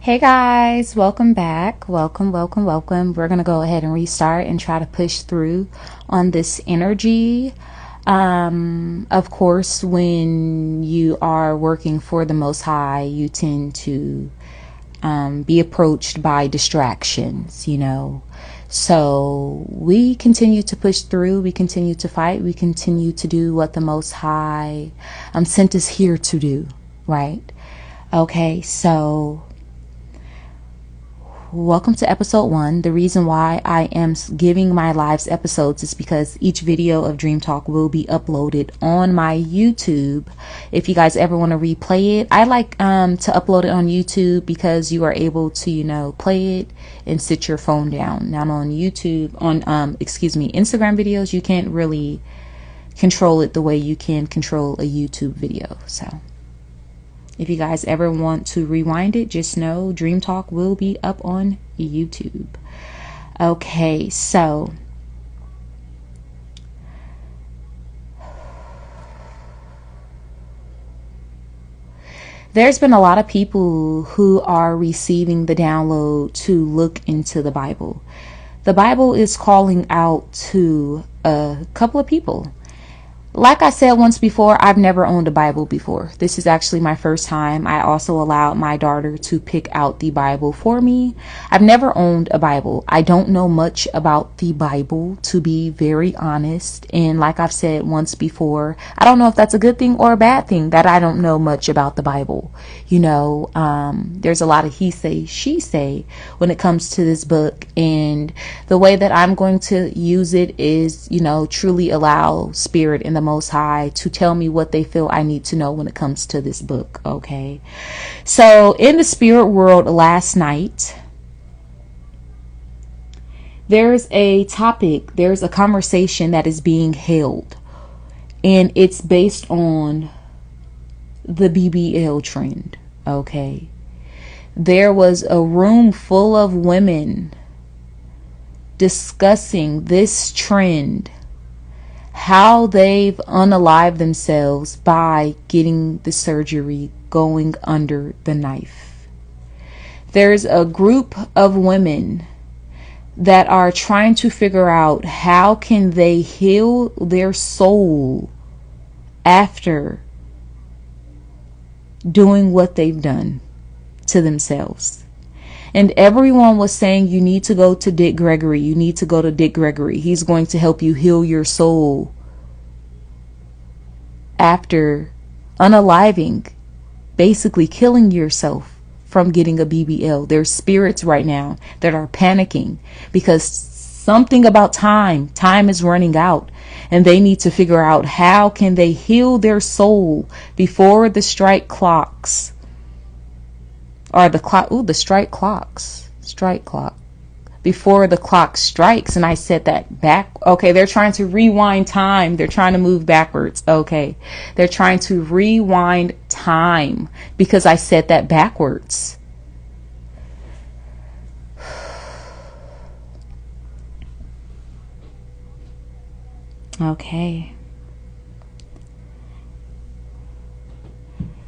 Hey guys, welcome back. Welcome. We're going to go ahead and restart and try to push through on this energy. Of course, when you are working for the Most High, you tend to be approached by distractions, So we continue to push through. We continue to fight. We continue to do what the Most High sent us here to do, right? Okay, so welcome to episode 1. The reason why I am giving my lives episodes is because each video of Dream Talk will be uploaded on my YouTube. If you guys ever want to replay it, I like to upload it on YouTube because you are able to, play it and sit your phone down. Now on YouTube, on Instagram videos, you can't really control it the way you can control a YouTube video. So if you guys ever want to rewind it, just know Dream Talk will be up on YouTube. Okay, so there's been a lot of people who are receiving the download to look into the Bible. The Bible is calling out to a couple of people. Like I said once before, I've never owned a Bible before. This is actually my first time. I also allowed my daughter to pick out the Bible for me. I've never owned a Bible. I don't know much about the Bible, to be very honest. And like I've said once before, I don't know if that's a good thing or a bad thing that I don't know much about the Bible. There's a lot of he say, she say when it comes to this book. And the way that I'm going to use it is, truly allow Spirit in the Most High to tell me what they feel I need to know when it comes to this book. Okay, so in the spirit world last night, there's a topic, there's a conversation that is being held, and it's based on the BBL trend. Okay, there was a room full of women discussing this trend, how they've unalived themselves by getting the surgery, going under the knife. There's a group of women that are trying to figure out how can they heal their soul after doing what they've done to themselves. And everyone was saying, you need to go to Dick Gregory. You need to go to Dick Gregory. He's going to help you heal your soul after unaliving, basically killing yourself from getting a BBL. There's spirits right now that are panicking because something about time is running out, and they need to figure out how can they heal their soul before the strike clocks. Or the strike clock. Before the clock strikes. And I said that back. Okay, they're trying to rewind time. They're trying to move backwards. Okay, they're trying to rewind time because I said that backwards. Okay.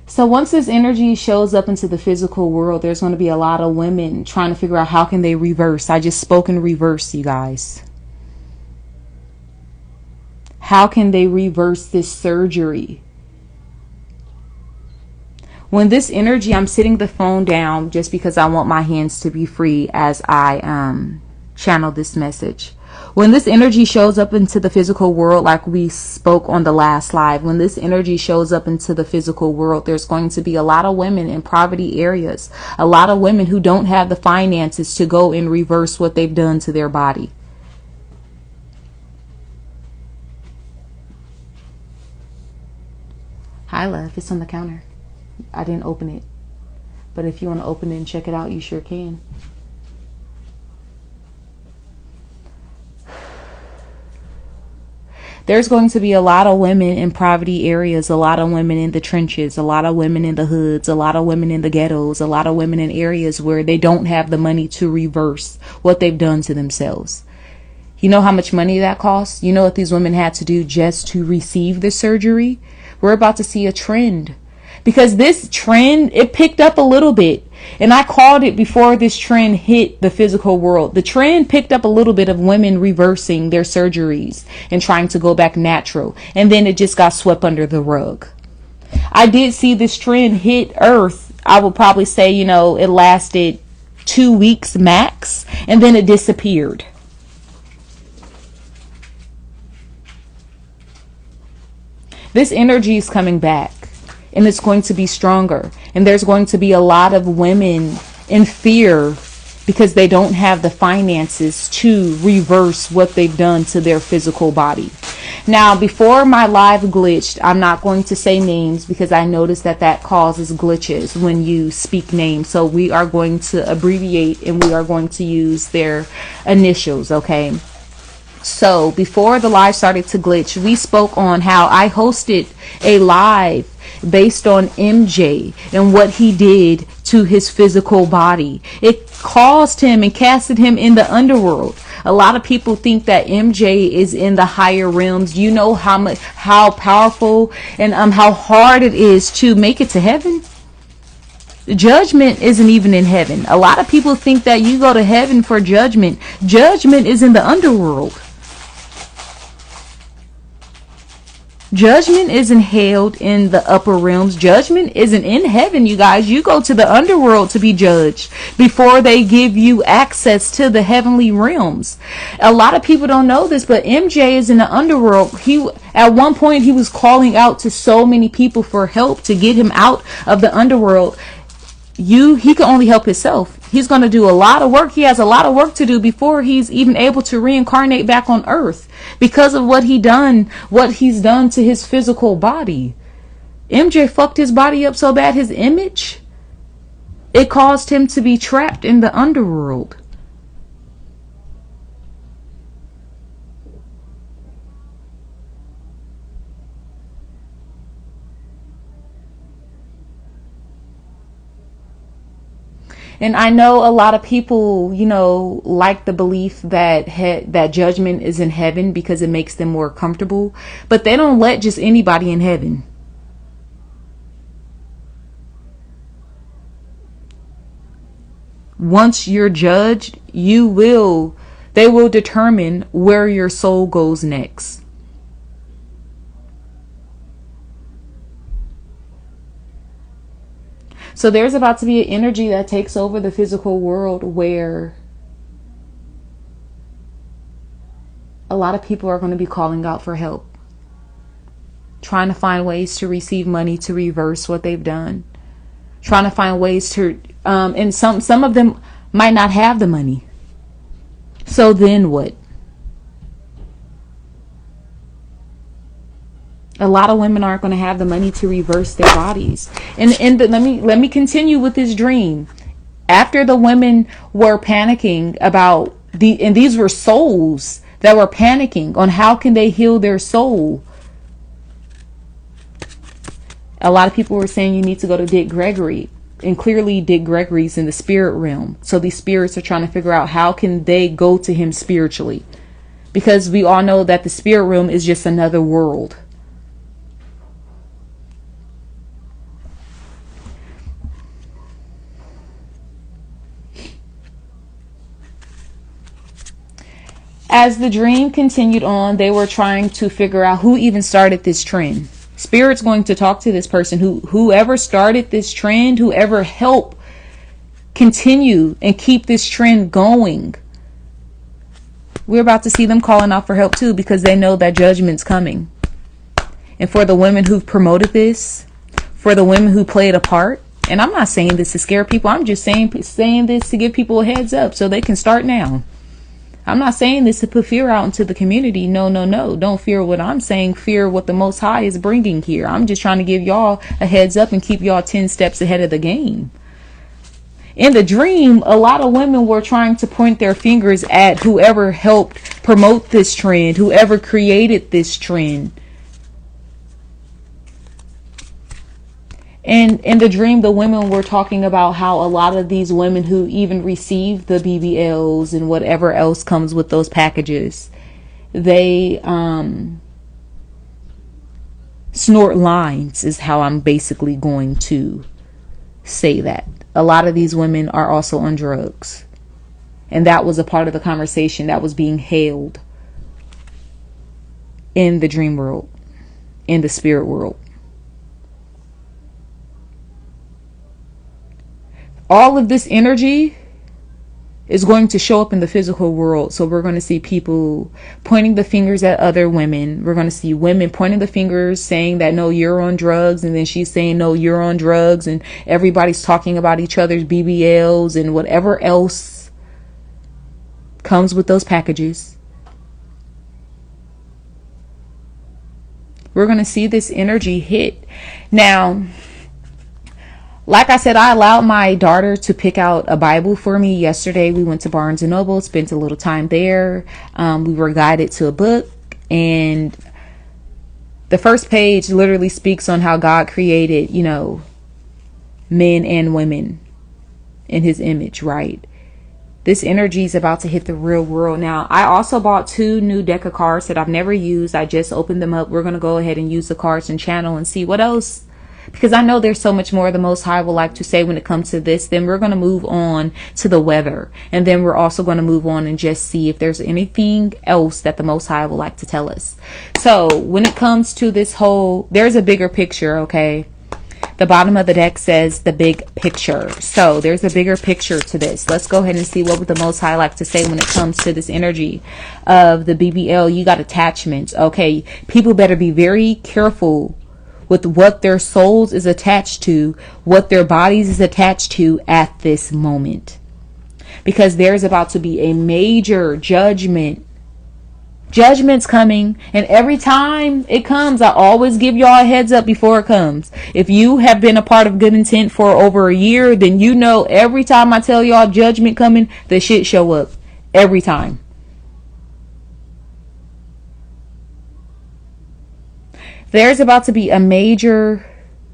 So once this energy shows up into the physical world, there's going to be a lot of women trying to figure out how can they reverse. I just spoke in reverse, you guys. How can they reverse this surgery? When this energy, I'm sitting the phone down just because I want my hands to be free as I channel this message. When this energy shows up into the physical world, like we spoke on the last live, when this energy shows up into the physical world, there's going to be a lot of women in poverty areas, a lot of women who don't have the finances to go and reverse what they've done to their body. Hi, love. It's on the counter. I didn't open it. But if you want to open it and check it out, you sure can. There's going to be a lot of women in poverty areas, a lot of women in the trenches, a lot of women in the hoods, a lot of women in the ghettos, a lot of women in areas where they don't have the money to reverse what they've done to themselves. You know how much money that costs? You know what these women had to do just to receive the surgery? We're about to see a trend. Because this trend, it picked up a little bit. And I called it before this trend hit the physical world. The trend picked up a little bit of women reversing their surgeries and trying to go back natural. And then it just got swept under the rug. I did see this trend hit Earth. I would probably say, it lasted 2 weeks max, and then it disappeared. This energy is coming back, and it's going to be stronger. And there's going to be a lot of women in fear because they don't have the finances to reverse what they've done to their physical body. Now, before my live glitched, I'm not going to say names because I noticed that causes glitches when you speak names. So we are going to abbreviate and we are going to use their initials, okay? So before the live started to glitch, we spoke on how I hosted a live based on MJ and what he did to his physical body. It caused him and casted him in the underworld. A lot of people think that MJ is in the higher realms. You know how powerful and how hard it is to make it to heaven. Judgment isn't even in heaven. A lot of people think that you go to heaven for judgment. Judgment is in the underworld. Judgment isn't held in the upper realms. Judgment isn't in heaven, you guys. You go to the underworld to be judged before they give you access to the heavenly realms. A lot of people don't know this, but MJ is in the underworld. At one point, he was calling out to so many people for help to get him out of the underworld. He can only help himself. He's going to do a lot of work. He has a lot of work to do before he's even able to reincarnate back on earth because of what he's done to his physical body. MJ fucked his body up so bad, his image, it caused him to be trapped in the underworld. And I know a lot of people, like the belief that that judgment is in heaven because it makes them more comfortable. But they don't let just anybody in heaven. Once you're judged, they will determine where your soul goes next. So there's about to be an energy that takes over the physical world where a lot of people are going to be calling out for help, trying to find ways to receive money to reverse what they've done, trying to find ways to, and some of them might not have the money. So then what? A lot of women aren't going to have the money to reverse their bodies. Let me continue with this dream. After the women were panicking about and these were souls that were panicking on how can they heal their soul. A lot of people were saying you need to go to Dick Gregory. And clearly Dick Gregory's in the spirit realm. So these spirits are trying to figure out how can they go to him spiritually. Because we all know that the spirit realm is just another world. As the dream continued on, they were trying to figure out who even started this trend. Spirit's going to talk to this person whoever started this trend, whoever helped continue and keep this trend going. We're about to see them calling out for help too because they know that judgment's coming. And for the women who've promoted this, for the women who played a part, and I'm not saying this to scare people, I'm just saying this to give people a heads up so they can start now. I'm not saying this to put fear out into the community. No. Don't fear what I'm saying. Fear what the Most High is bringing here. I'm just trying to give y'all a heads up and keep y'all 10 steps ahead of the game. In the dream, a lot of women were trying to point their fingers at whoever helped promote this trend, whoever created this trend. And in the dream, the women were talking about how a lot of these women who even receive the BBLs and whatever else comes with those packages, they snort lines is how I'm basically going to say that. a lot of these women are also on drugs. And that was a part of the conversation that was being held in the dream world, in the spirit world. All of this energy is going to show up in the physical world. So we're going to see people pointing the fingers at other women. We're going to see women pointing the fingers saying that, no, you're on drugs. And then she's saying, no, you're on drugs. And everybody's talking about each other's BBLs and whatever else comes with those packages. We're going to see this energy hit. Now, like I said, I allowed my daughter to pick out a Bible for me yesterday. We went to Barnes & Noble, spent a little time there. We were guided to a book, and the first page literally speaks on how God created, men and women in his image, right? This energy is about to hit the real world. Now, I also bought 2 new deck of cards that I've never used. I just opened them up. We're going to go ahead and use the cards and channel and see what else, because I know there's so much more the Most High would like to say when it comes to this. Then we're going to move on to the weather. And then we're also going to move on and just see if there's anything else that the Most High would like to tell us. So when it comes to this whole, there's a bigger picture, okay? The bottom of the deck says the big picture. So there's a bigger picture to this. Let's go ahead and see what would the Most High like to say when it comes to this energy of the BBL. You got attachments, okay? People better be very careful with what their souls is attached to, what their bodies is attached to at this moment. Because there's about to be a major judgment. Judgment's coming, and every time it comes, I always give y'all a heads up before it comes. If you have been a part of Good Intent for over a year, then you know every time I tell y'all judgment coming, the shit show up. Every time. There's about to be a major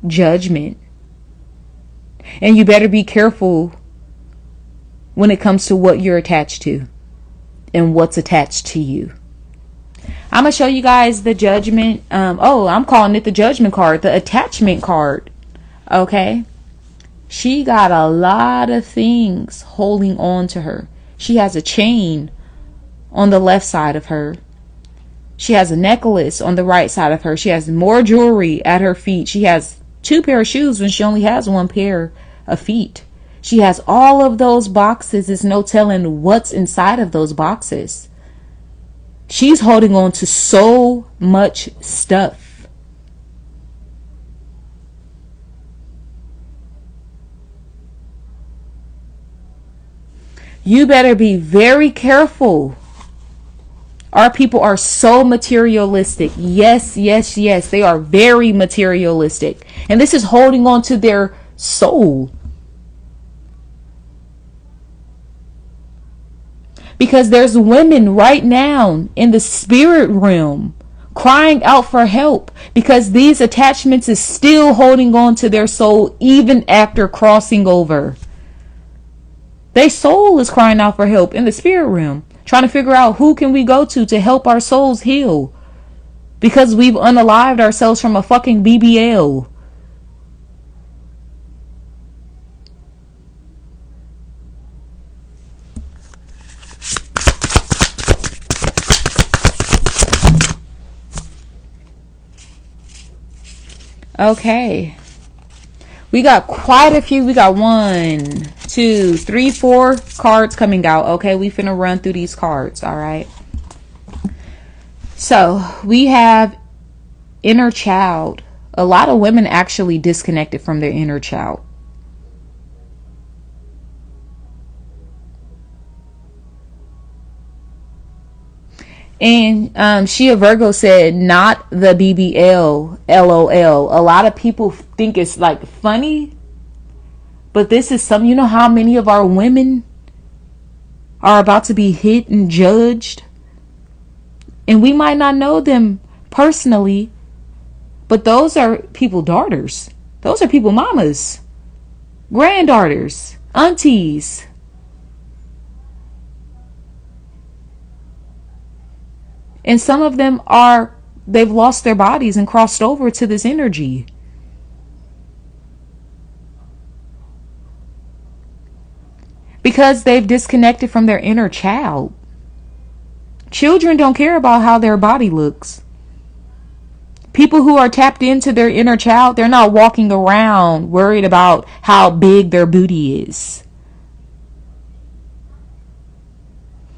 judgment. And you better be careful when it comes to what you're attached to and what's attached to you. I'm going to show you guys the judgment. I'm calling it the judgment card, the attachment card. Okay. She got a lot of things holding on to her. She has a chain on the left side of her. She has a necklace on the right side of her. She has more jewelry at her feet. She has 2 pair of shoes when she only has 1 pair of feet. She has all of those boxes. There's no telling what's inside of those boxes. She's holding on to so much stuff. You better be very careful. Our people are so materialistic. Yes, yes, yes. They are very materialistic. And this is holding on to their soul. Because there's women right now in the spirit realm crying out for help. Because these attachments is still holding on to their soul even after crossing over. Their soul is crying out for help in the spirit realm. Trying to figure out who can we go to help our souls heal. Because we've unalived ourselves from a fucking BBL. Okay. We got quite a few. We got 1, 2, 3, 4 cards coming out. Okay, we finna run through these cards. All right. So we have inner child. A lot of women actually disconnected from their inner child. And Shia Virgo said, not the BBL, LOL. A lot of people think it's like funny, but this is some, you know how many of our women are about to be hit and judged? And we might not know them personally, but those are people daughters. Those are people mamas, granddaughters, aunties. And some of them they've lost their bodies and crossed over to this energy. because they've disconnected from their inner child. Children don't care about how their body looks. People who are tapped into their inner child, they're not walking around worried about how big their booty is,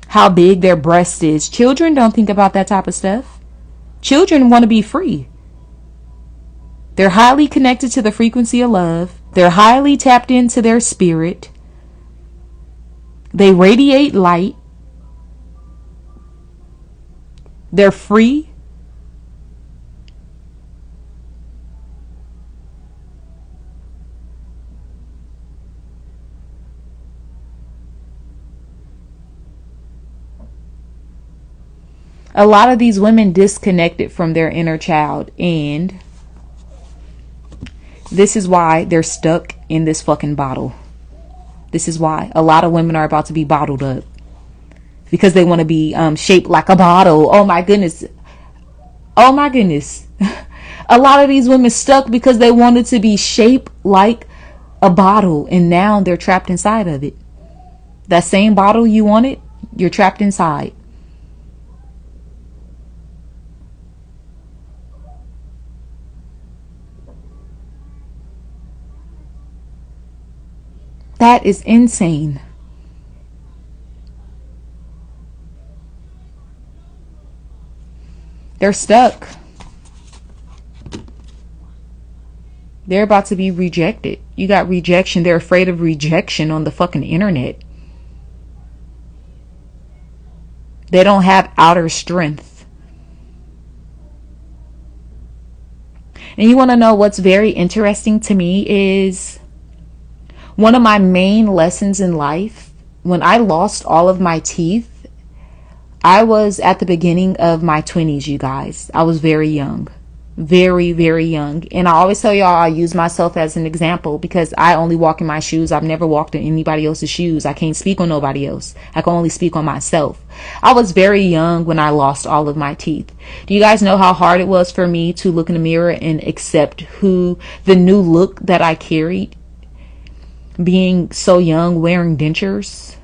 how big their breast is. Children don't think about that type of stuff. Children want to be free. They're highly connected to the frequency of love. They're highly tapped into their spirit. They radiate light. They're free. A lot of these women disconnected from their inner child, and this is why they're stuck in this fucking bottle. This is why a lot of women are about to be bottled up, because they want to be shaped like a bottle. Oh my goodness. Oh my goodness. A lot of these women stuck because they wanted to be shaped like a bottle, and now they're trapped inside of it. That same bottle you wanted, you're trapped inside. That is insane. They're stuck. They're about to be rejected. You got rejection. They're afraid of rejection on the fucking internet. They don't have outer strength. And you want to know what's very interesting to me is one of my main lessons in life. When I lost all of my teeth, I was at the beginning of my 20s, you guys. I was very young. Very, very young. And I always tell y'all I use myself as an example because I only walk in my shoes. I've never walked in anybody else's shoes. I can't speak on nobody else. I can only speak on myself. I was very young when I lost all of my teeth. Do you guys know how hard it was for me to look in the mirror and accept the new look that I carried? Being so young, wearing dentures.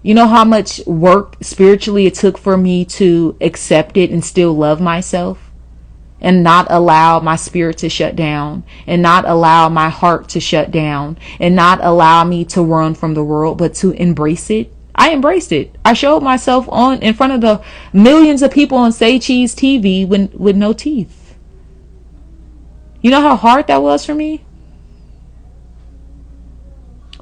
You know how much work spiritually it took for me to accept it and still love myself, and not allow my spirit to shut down, and not allow my heart to shut down, and not allow me to run from the world, but to embrace it. I embraced it. I showed myself in front of the millions of people on Say Cheese TV with no teeth. You know how hard that was for me?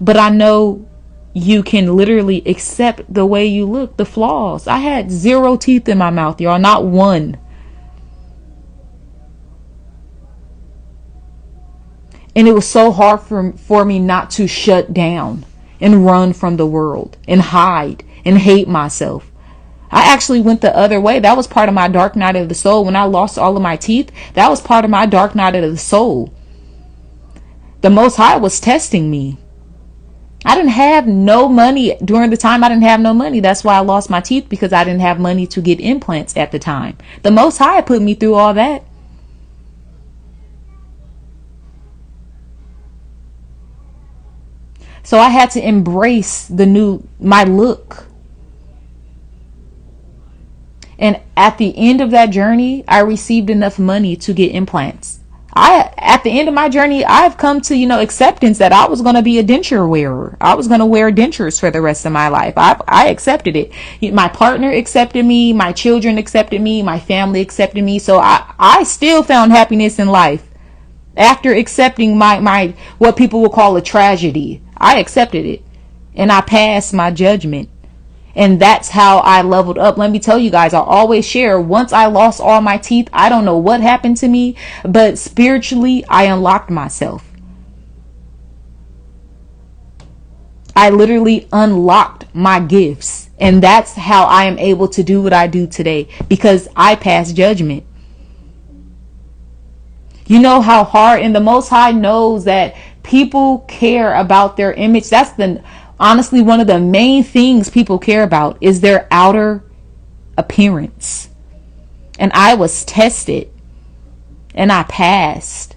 But I know you can literally accept the way you look, the flaws. I had 0 teeth in my mouth, y'all, not one. And it was so hard for me not to shut down and run from the world and hide and hate myself. I actually went the other way. That was part of my dark night of the soul. When I lost all of my teeth, that was part of my dark night of the soul. The Most High was testing me. I didn't have no money during the time. I didn't have no money. That's why I lost my teeth, because I didn't have money to get implants at the time. The Most High put me through all that. So I had to embrace my look. And at the end of that journey, I received enough money to get implants. At the end of my journey, I've come to, acceptance that I was going to be a denture wearer. I was going to wear dentures for the rest of my life. I accepted it. My partner accepted me. My children accepted me. My family accepted me. So I still found happiness in life after accepting my what people would call a tragedy. I accepted it, and I passed my judgment. And that's how I leveled up. Let me tell you guys, I always share, once I lost all my teeth, I don't know what happened to me, but spiritually, I unlocked myself. I literally unlocked my gifts. And that's how I am able to do what I do today, because I passed judgment. You know how hard, and the Most High knows that people care about their image. That's honestly, one of the main things people care about is their outer appearance. And I was tested, and I passed.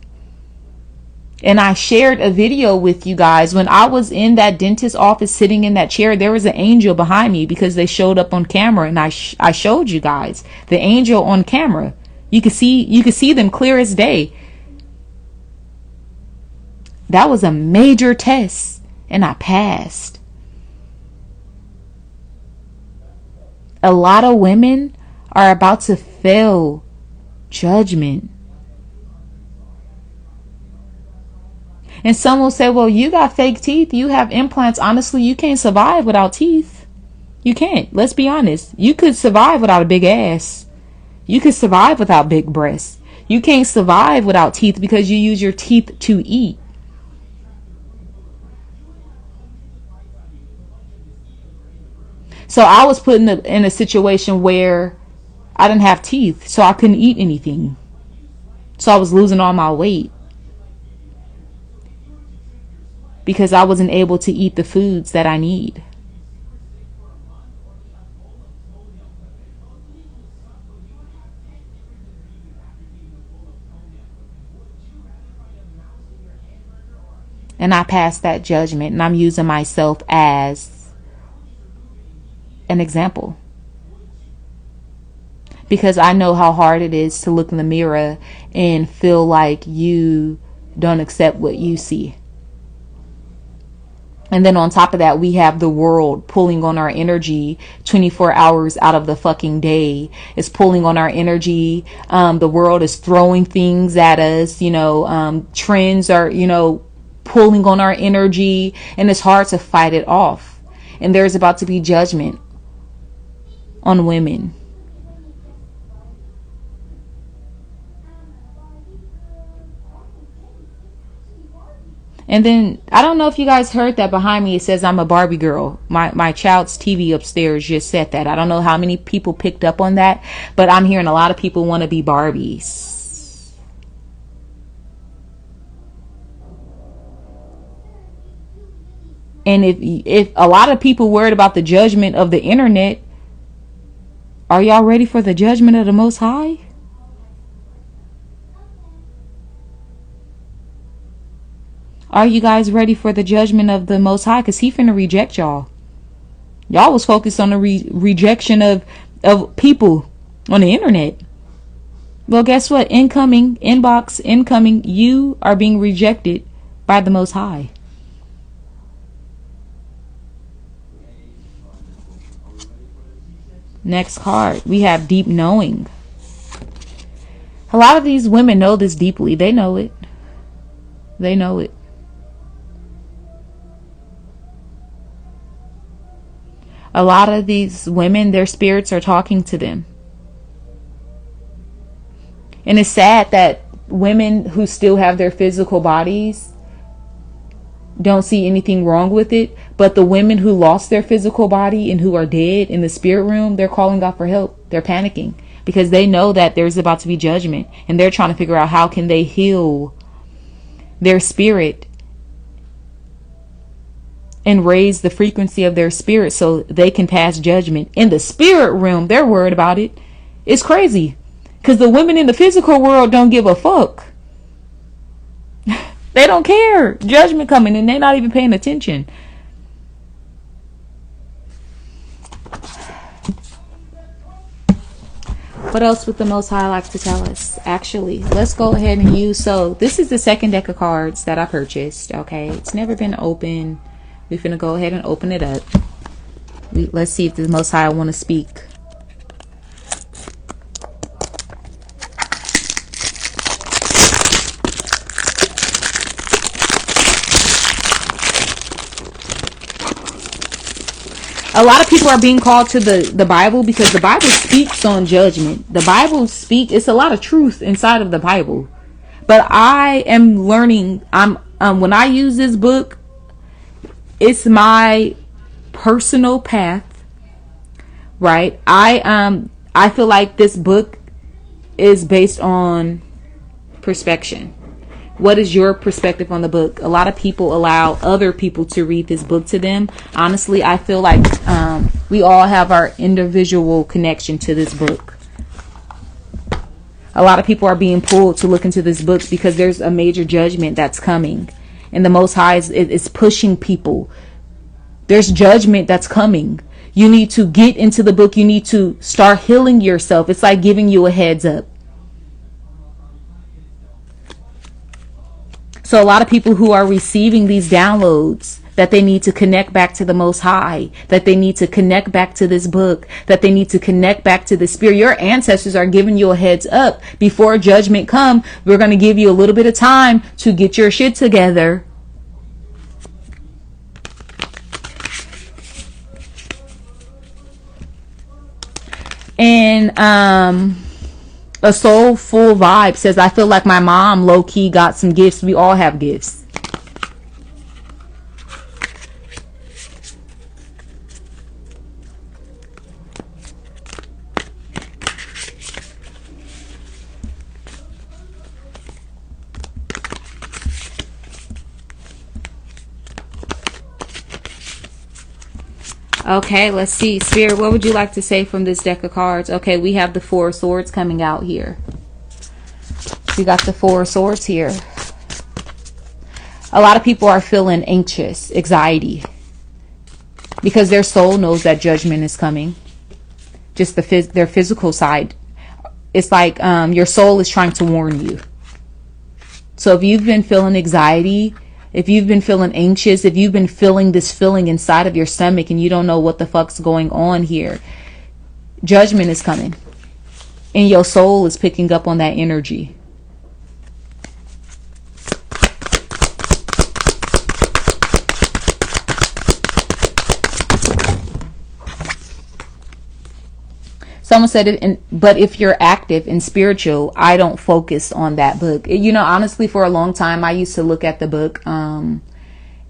And I shared a video with you guys. When I was in that dentist office sitting in that chair, there was an angel behind me because they showed up on camera, and I showed you guys the angel on camera. You could see them clear as day. That was a major test, and I passed. A lot of women are about to fail judgment. And some will say, well, you got fake teeth, you have implants. Honestly, you can't survive without teeth. You can't. Let's be honest. You could survive without a big ass. You could survive without big breasts. You can't survive without teeth because you use your teeth to eat. So I was put in a situation where I didn't have teeth, so I couldn't eat anything. So I was losing all my weight because I wasn't able to eat the foods that I need. And I passed that judgment, and I'm using myself as an example. Because I know how hard it is to look in the mirror and feel like you don't accept what you see. And then on top of that, we have the world pulling on our energy 24 hours out of the fucking day. It's pulling on our energy. The world is throwing things at us. Trends are, pulling on our energy. And it's hard to fight it off. And there's about to be judgment on women. And then, I don't know if you guys heard that behind me. It says I'm a Barbie girl. My child's TV upstairs just said that. I don't know how many people picked up on that, but I'm hearing a lot of people want to be Barbies. And if a lot of people worried about the judgment of the internet, are y'all ready for the judgment of the Most High? Are you guys ready for the judgment of the Most High? Because he finna reject y'all. Y'all was focused on the rejection of people on the internet. Well, guess what? Incoming, you are being rejected by the Most High. Next card, we have deep knowing. A lot of these women know this deeply. They know it. They know it. A lot of these women, their spirits are talking to them. And it's sad that women who still have their physical bodies don't see anything wrong with it. But the women who lost their physical body and who are dead in the spirit realm, they're calling out for help. They're panicking because they know that there's about to be judgment. And they're trying to figure out how can they heal their spirit and raise the frequency of their spirit so they can pass judgment. In the spirit realm, they're worried about it. It's crazy. Because the women in the physical world don't give a fuck. They don't care. Judgment coming and they're not even paying attention. What else would the Most High like to tell us? Actually, let's go ahead and use. So this is the second deck of cards that I purchased. Okay. It's never been open. We're going to go ahead and open it up. Let's see if the Most High want to speak. A lot of people are being called to the Bible because the Bible speaks on judgment. The Bible it's a lot of truth inside of the Bible. But I am learning, when I use this book, it's my personal path, right? I feel like this book is based on perspective. What is your perspective on the book? A lot of people allow other people to read this book to them. Honestly, I feel like we all have our individual connection to this book. A lot of people are being pulled to look into this book because there's a major judgment that's coming. And the Most High is pushing people. There's judgment that's coming. You need to get into the book. You need to start healing yourself. It's like giving you a heads up. So a lot of people who are receiving these downloads, that they need to connect back to the Most High, that they need to connect back to this book, that they need to connect back to the Spirit. Your ancestors are giving you a heads up. Before judgment come, we're going to give you a little bit of time to get your shit together. And a soulful vibe says, I feel like my mom low-key got some gifts. We all have gifts. Okay, let's see. Spirit, what would you like to say from this deck of cards? Okay, we have the Four of Swords coming out here. We got the Four of Swords here. A lot of people are feeling anxious, anxiety, because their soul knows that judgment is coming. Just their physical side. It's like your soul is trying to warn you. So if you've been feeling anxiety, if you've been feeling anxious, if you've been feeling this feeling inside of your stomach and you don't know what the fuck's going on here, judgment is coming. And your soul is picking up on that energy. Someone said it, but if you're active and spiritual, I don't focus on that book. You know, honestly, for a long time, I used to look at the book in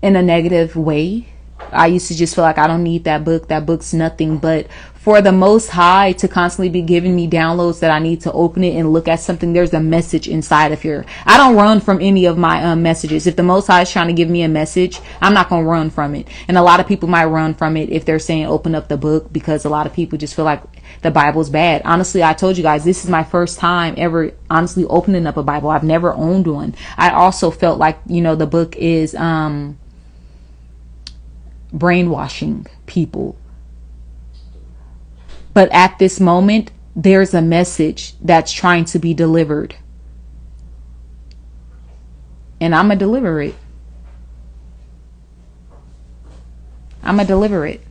a negative way. I used to just feel like I don't need that book. That book's nothing. But for the Most High to constantly be giving me downloads that I need to open it and look at something, there's a message inside of here. I don't run from any of my messages. If the Most High is trying to give me a message, I'm not going to run from it. And a lot of people might run from it if they're saying open up the book, because a lot of people just feel like the Bible's bad. Honestly, I told you guys, this is my first time ever honestly opening up a Bible. I've never owned one. I also felt like, you know, the book is brainwashing people. But at this moment, there's a message that's trying to be delivered. And I'm going to deliver it. I'm going to deliver it.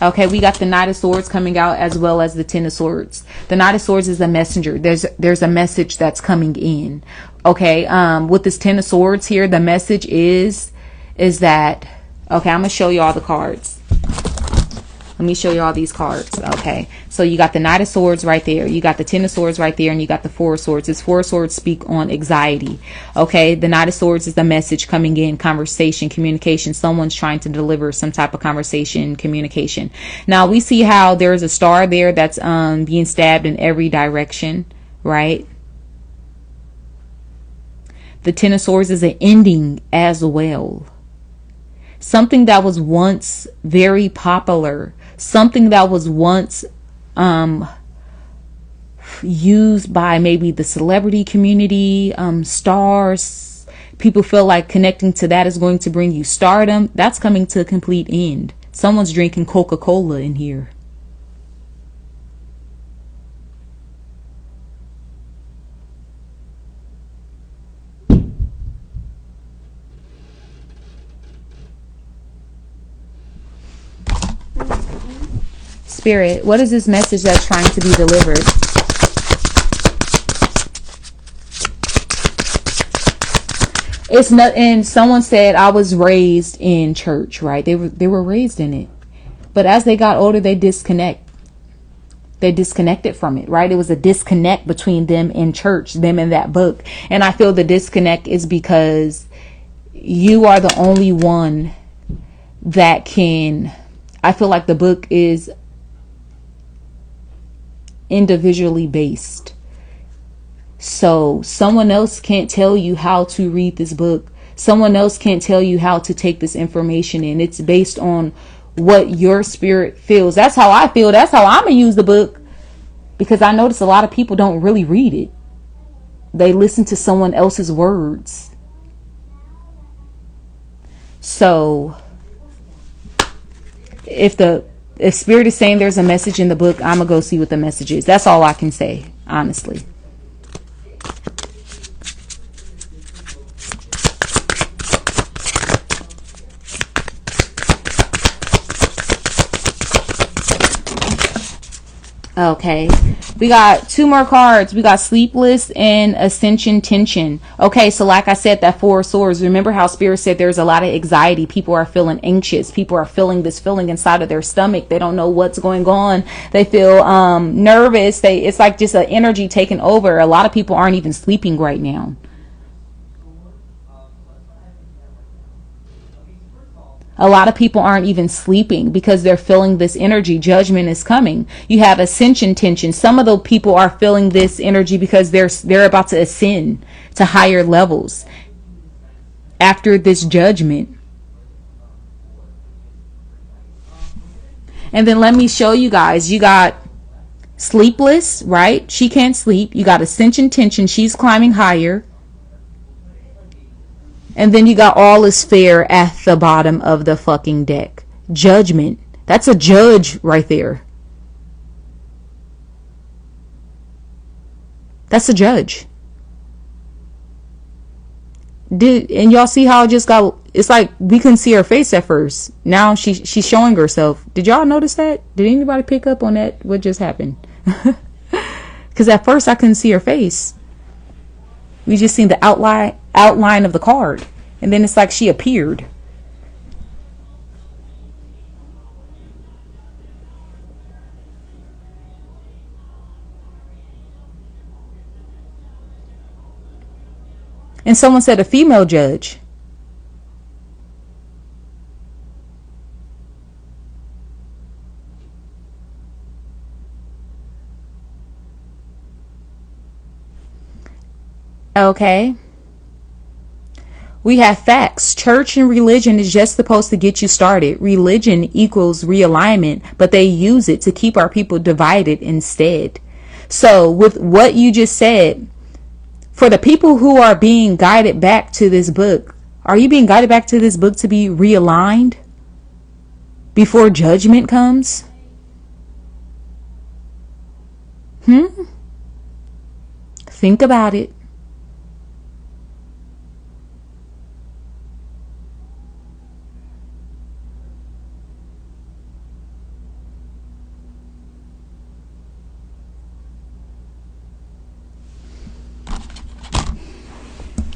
Okay, we got the Knight of Swords coming out as well as the Ten of Swords. The Knight of Swords is a messenger. There's a message that's coming in. Okay, with this Ten of Swords here, the message is that, okay, I'm going to show you all the cards. Let me show you all these cards. Okay, so you got the Knight of Swords right there. You got the Ten of Swords right there. And you got the Four of Swords. This Four of Swords speak on anxiety. Okay, the Knight of Swords is the message coming in, conversation, communication. Someone's trying to deliver some type of conversation, communication. Now, we see how there's a star there that's being stabbed in every direction, right? The Ten of Swords is an ending as well. Something that was once very popular, something that was once used by maybe the celebrity community, stars. People feel like connecting to that is going to bring you stardom. That's coming to a complete end. Someone's drinking Coca-Cola in here. Spirit, what is this message that's trying to be delivered? It's not, and someone said I was raised in church, right? They were raised in it. But as they got older, they disconnected from it, right? It was a disconnect between them and church, them and that book. And I feel the disconnect is because you are the only one that can, I feel like the book is individually based. So someone else can't tell you how to read this book. Someone else can't tell you how to take this information in. It's based on what your spirit feels. That's how I feel. That's how I'm gonna use the book, because I notice a lot of people don't really read it. They listen to someone else's words. So if Spirit is saying there's a message in the book, I'm gonna go see what the message is. That's all I can say, honestly. Okay, we got two more cards. We got Sleepless and Ascension Tension. Okay, so like I said, that Four of Swords. Remember how Spirit said there's a lot of anxiety. People are feeling anxious. People are feeling this feeling inside of their stomach. They don't know what's going on. They feel nervous. It's like just an energy taking over. A lot of people aren't even sleeping right now. A lot of people aren't even sleeping because they're feeling this energy. Judgment is coming. You have ascension tension. Some of the people are feeling this energy because they're about to ascend to higher levels after this judgment. And then let me show you guys. You got Sleepless, right? She can't sleep. You got ascension tension. She's climbing higher. And then you got All is Fair at the bottom of the fucking deck. Judgment. That's a judge right there. That's a judge. And y'all see how it just got, it's like we couldn't see her face at first. Now she's showing herself. Did y'all notice that? Did anybody pick up on that? What just happened? Because at first I couldn't see her face. We just seen the outline of the card, and then it's like she appeared. And someone said a female judge. Okay. We have facts. Church and religion is just supposed to get you started. Religion equals realignment, but they use it to keep our people divided instead. So with what you just said, for the people who are being guided back to this book, are you being guided back to this book to be realigned before judgment comes? Think about it.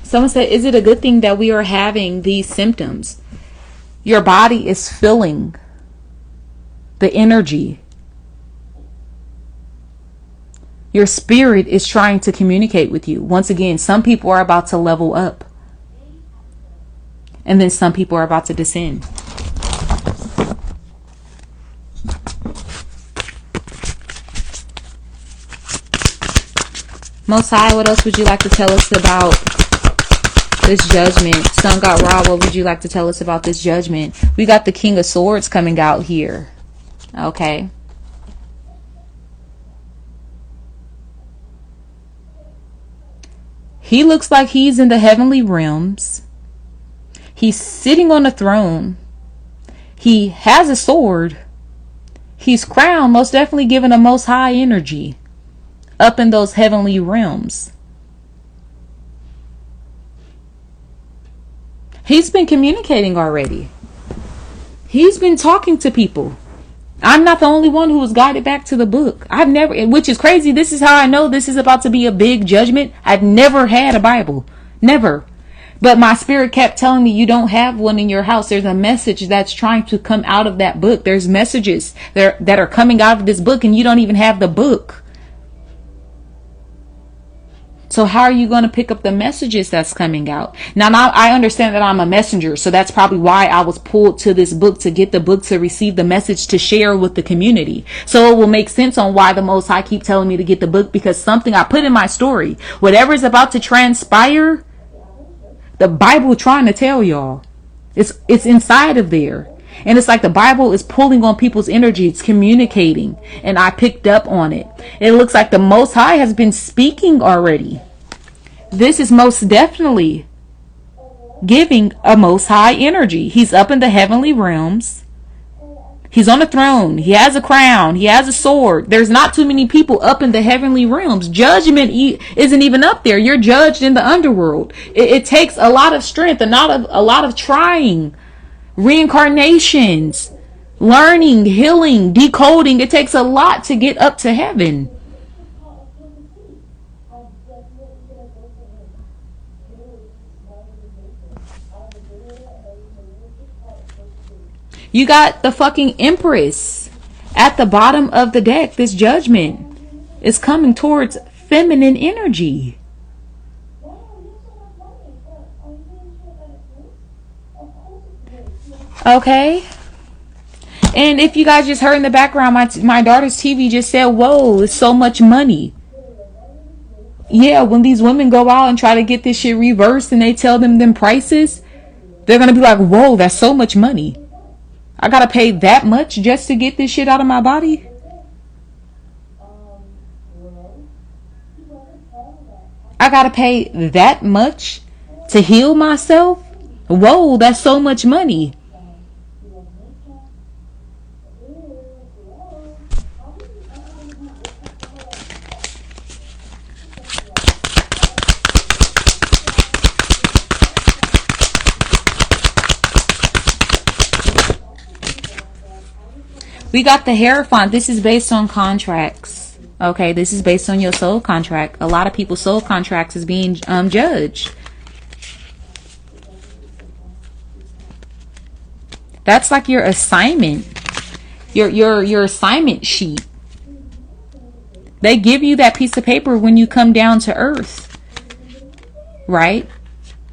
Someone said, is it a good thing that we are having these symptoms? Your body is feeling the energy. Your spirit is trying to communicate with you. Once again, some people are about to level up. And then some people are about to descend. Most High, what else would you like to tell us about this judgment? Sun God Ra, what would you like to tell us about this judgment? We got the King of Swords coming out here. Okay. He looks like he's in the heavenly realms. He's sitting on a throne. He has a sword. He's crowned, most definitely giving a most high energy up in those heavenly realms. He's been communicating already. He's been talking to people. I'm not the only one who was guided back to the book. I've never, which is crazy. This is how I know this is about to be a big judgment. I've never had a Bible. Never. But my spirit kept telling me, you don't have one in your house. There's a message that's trying to come out of that book. There's messages that are coming out of this book, and you don't even have the book. So how are you going to pick up the messages that's coming out? Now I understand that I'm a messenger, so that's probably why I was pulled to this book, to get the book, to receive the message, to share with the community. So it will make sense on why the Most High keep telling me to get the book, because something I put in my story, whatever is about to transpire, the Bible trying to tell y'all. It's inside of there. And it's like the Bible is pulling on people's energy. It's communicating. And I picked up on it. It looks like the Most High has been speaking already. This is most definitely giving a most high energy. He's up in the heavenly realms. He's on a throne. He has a crown. He has a sword. There's not too many people up in the heavenly realms. Judgment isn't even up there. You're judged in the underworld. It takes a lot of strength, a lot of trying, reincarnations, learning, healing, decoding. It takes a lot to get up to heaven. You got the fucking Empress at the bottom of the deck. This judgment is coming towards feminine energy. Okay. And if you guys just heard in the background, my daughter's TV just said, whoa, it's so much money. Yeah, when these women go out and try to get this shit reversed and they tell them prices, they're going to be like, whoa, that's so much money. I gotta pay that much just to get this shit out of my body? I gotta pay that much to heal myself? Whoa, that's so much money. We got the Hierophant. This is based on contracts. Okay, this is based on your soul contract. A lot of people's soul contracts is being judged. That's like your assignment. Your assignment sheet. They give you that piece of paper when you come down to earth. Right?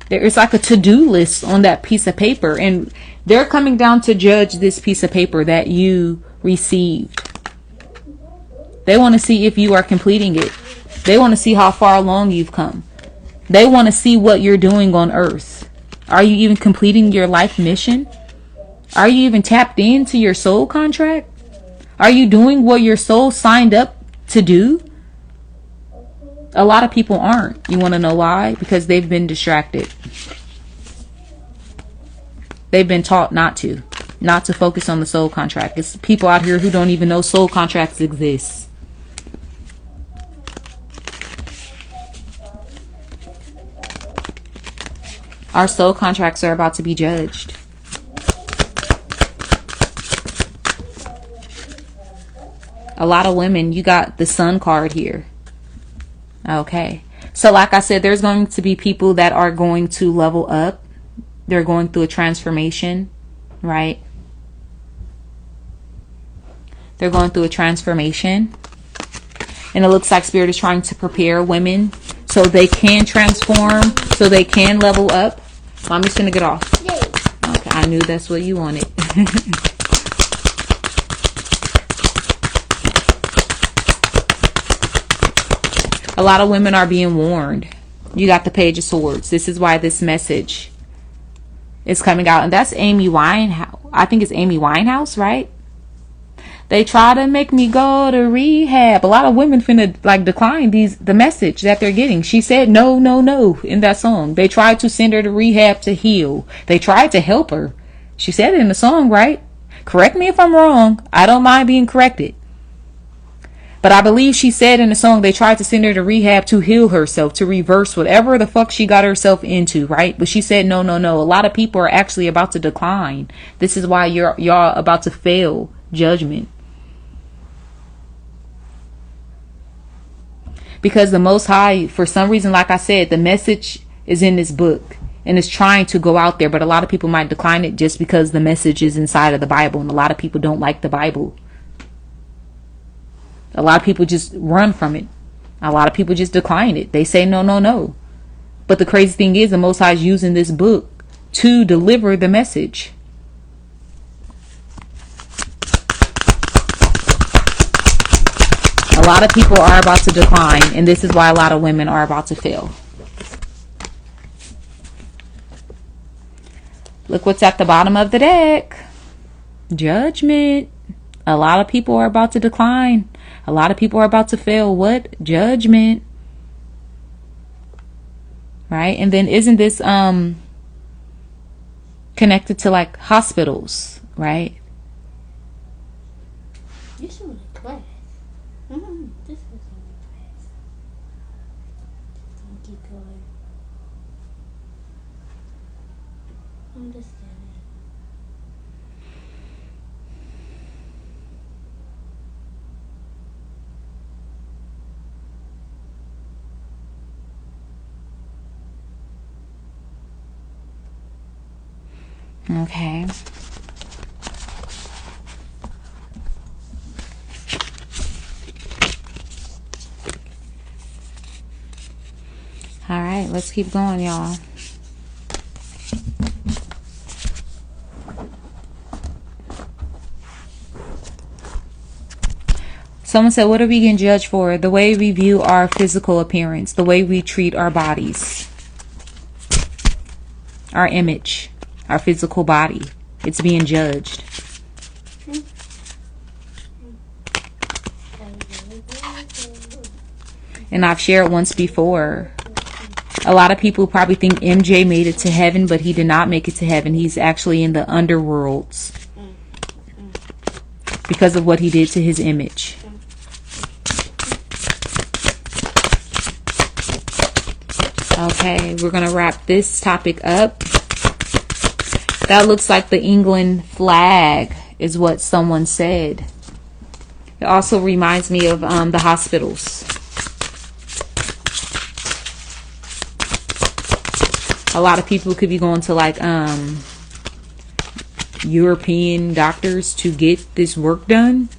There's like a to-do list on that piece of paper, and they're coming down to judge this piece of paper that you received. They want to see if you are completing it. They want to see how far along you've come. They want to see what you're doing on earth. Are you even completing your life mission? Are you even tapped into your soul contract? Are you doing what your soul signed up to do? A lot of people aren't. You want to know why? Because they've been distracted. They've been taught not to focus on the soul contract. It's people out here who don't even know soul contracts exist. Our soul contracts are about to be judged. A lot of women, you got the Sun card here. Okay. So like I said, there's going to be people that are going to level up. They're going through a transformation, right? They're going through a transformation. And it looks like Spirit is trying to prepare women so they can transform, so they can level up. Mommy's gonna get off. Okay, I knew that's what you wanted. A lot of women are being warned. You got the Page of Swords. This is why this message is coming out. And that's Amy Winehouse. I think it's Amy Winehouse, right? They try to make me go to rehab. A lot of women finna like decline the message that they're getting. She said no, no, no in that song. They tried to send her to rehab to heal. They tried to help her. She said it in the song, right? Correct me if I'm wrong. I don't mind being corrected. But I believe she said in the song they tried to send her to rehab to heal herself, to reverse whatever the fuck she got herself into, right? But she said no, no, no. A lot of people are actually about to decline. This is why y'all about to fail judgment. Because the Most High, for some reason, like I said, the message is in this book and it's trying to go out there, but a lot of people might decline it just because the message is inside of the Bible, and a lot of people don't like the Bible. A lot of people just run from it. A lot of people just decline it. They say no, no, no. But the crazy thing is, the Most High is using this book to deliver the message. A lot of people are about to decline, and this is why a lot of women are about to fail. Look what's at the bottom of the deck. Judgment. A lot of people are about to decline. A lot of people are about to fail. What? Judgment. right? And then isn't this connected to like hospitals, right? You should have class. This is only class. Don't keep going. Understand. Okay. All right, let's keep going, y'all. Someone said, what are we getting judged for? The way we view our physical appearance, the way we treat our bodies, our image, our physical body. It's being judged. And I've shared once before, a lot of people probably think MJ made it to heaven, but he did not make it to heaven. He's actually in the underworlds because of what he did to his image. Okay, we're going to wrap this topic up. That looks like the England flag, is what someone said. It also reminds me of the hospitals. A lot of people could be going to like European doctors to get this work done.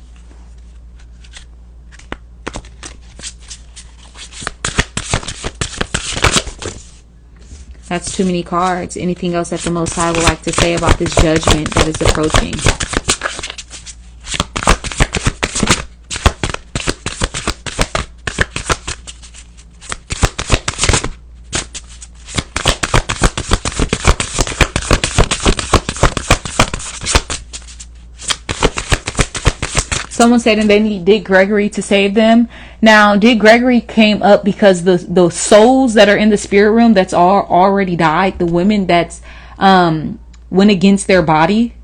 That's too many cards. Anything else that the Most High would like to say about this judgment that is approaching? Someone said, and they need Dick Gregory to save them. Now, Dick Gregory came up because the souls that are in the spirit room that's already died, the women that's went against their body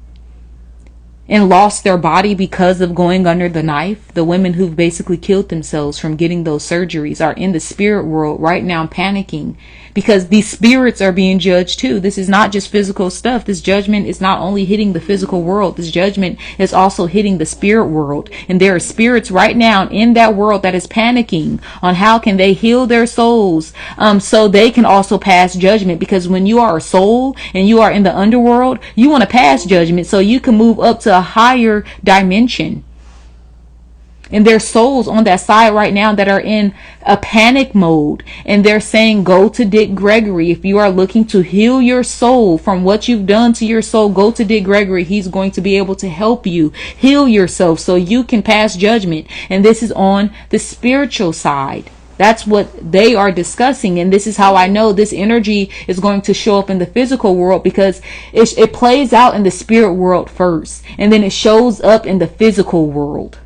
and lost their body because of going under the knife, the women who've basically killed themselves from getting those surgeries are in the spirit world right now panicking because these spirits are being judged too. This is not just physical stuff. This judgment is not only hitting the physical world. This judgment is also hitting the spirit world. And there are spirits right now in that world that is panicking on how can they heal their souls so they can also pass judgment. Because when you are a soul and you are in the underworld, you want to pass judgment so you can move up to a higher dimension. And there's souls on that side right now that are in a panic mode. And they're saying, go to Dick Gregory. If you are looking to heal your soul from what you've done to your soul, go to Dick Gregory. He's going to be able to help you heal yourself so you can pass judgment. And this is on the spiritual side. That's what they are discussing. And this is how I know this energy is going to show up in the physical world, because it plays out in the spirit world first. And then it shows up in the physical world.